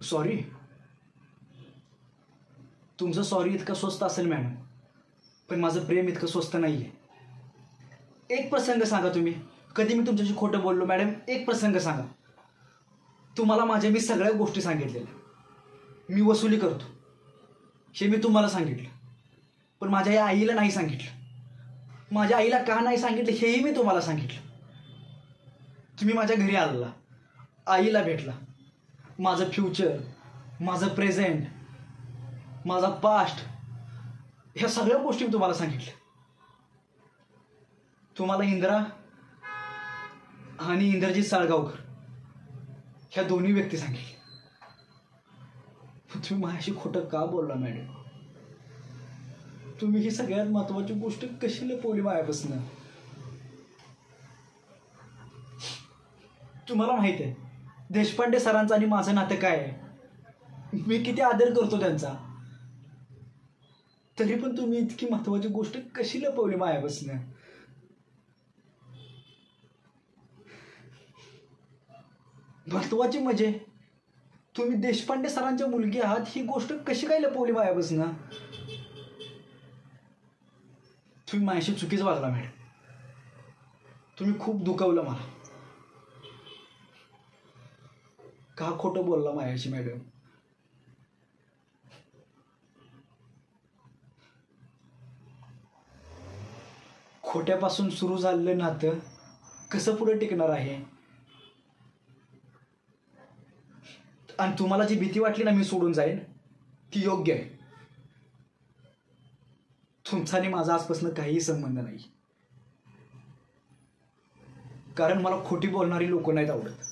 Sorry? तुमचं sorry इतकं स्वस्त असेल मॅडम, पण माझं प्रेम इतकं स्वस्त नाही आहे. एक प्रसंग सांगा तुम्ही, कधी मी तुमच्याशी खोटं बोललो मॅडम? एक प्रसंग सांगा. तुम्हाला मी सगळ्या गोष्टी सांगितलेल्या, मी वसुली करतो हे मी तुम्हाला सांगितलं, पण माझ्या या आईला नाही सांगितलं. माझ्या आईला का नाही सांगितलं हेही मी तुम्हाला सांगितलं. तुम्ही माझ्या घरी आला, आईला भेटला, माझं फ्युचर, माझं प्रेझेंट, माझा पास्ट, ह्या सगळ्या गोष्टी मी तुम्हाला सांगितल्या. तुम्हाला इंदिरा आणि इंद्रजित साळगावकर ह्या दोन्ही व्यक्ती सांगितल्या. तुम्ही माझ्याशी खोटं का बोलला मॅडम? तुम्ही ही सगळ्यात महत्वाची गोष्ट कशी लपवली माझ्यापासून? तुम्हाला माहित आहे देशपांडे सरांचं आणि माझं नातं काय आहे, मी किती आदर करतो त्यांचा, तरी पण तुम्ही इतकी महत्वाची गोष्ट कशी लपवली माझ्यापासून? महत्वाची म्हणजे तुम्ही देशपांडे सरांच्या मुलगी आहात ही गोष्ट कशी काय लपवली माझ्यापासून? तुम्ही माझ्याशी चुकीचं वागला मॅडम. तुम्ही खूप दुखावलं मला. का खोटं बोलला माझ्याशी मॅडम? खोट्यापासून सुरू झालेलं नातं कसं पुढे टिकणार आहे? आणि तुम्हाला जी भीती वाटली ना मी सोडून जाईन, ती योग्य आहे. तुमचा आणि माझा आजपासून काहीही संबंध नाही, कारण मला खोटी बोलणारी लोक नाहीत आवडत.